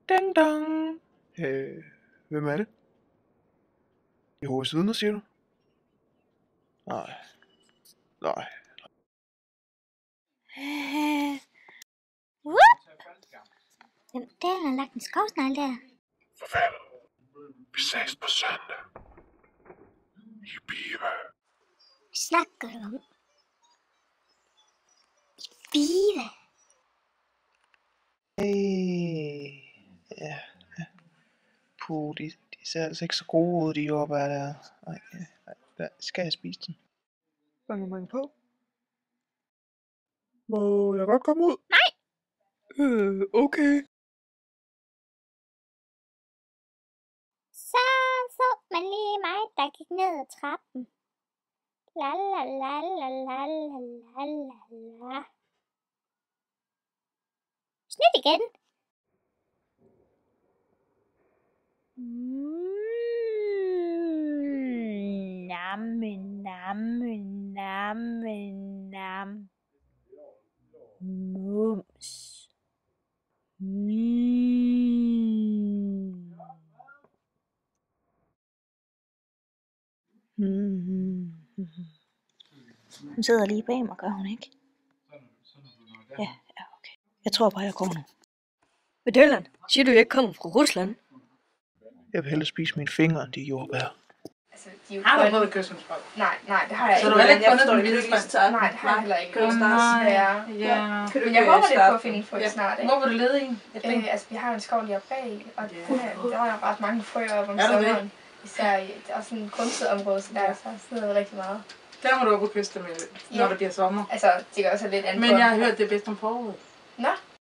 Ding dong. Hvem er det? Jehovas vidner, siger du? Nej. Whoop! Hvem der har lagt en skovsnegl der? Farvel. Vi ses på søndag. I Bive. Hvad snakker du om? I Bive? Ja. Puh, de ser altså ikke så gode ud, de jordbær der. Nej, skal jeg spise dem? Bange på. Må jeg godt komme ud? Nej! Okay. Så man lige mig, der gik ned ad trappen. La la la la la la la la la. Snydt igen. Nam. Mums. Hun sidder lige bag mig, gør hun ikke? Ja, okay. Jeg tror bare, jeg går nu. Men Dylan, siger du, jeg ikke kommer fra Rusland? Jeg vil hellere spise mine fingre, end de jordbær. Altså, de er jo Har du prøvet kødselsbrød? Nej, det har jeg Så ikke. du har ikke fundet den Nej, det har jeg heller ikke. Ja. Men jeg håber, det er på at finde frø snart. Hvor vil du lede i? Altså, vi har en skov lige oppe bag, og der er ret mange frøer op om Er der det? sommeren. Især i også sådan et kunstigt område, så der sidder rigtig meget. Der må du op på kysten med, når det bliver sommer. Altså, det kan også have lidt andet. Men jeg har hørt, det er bedst om foråret. Nå,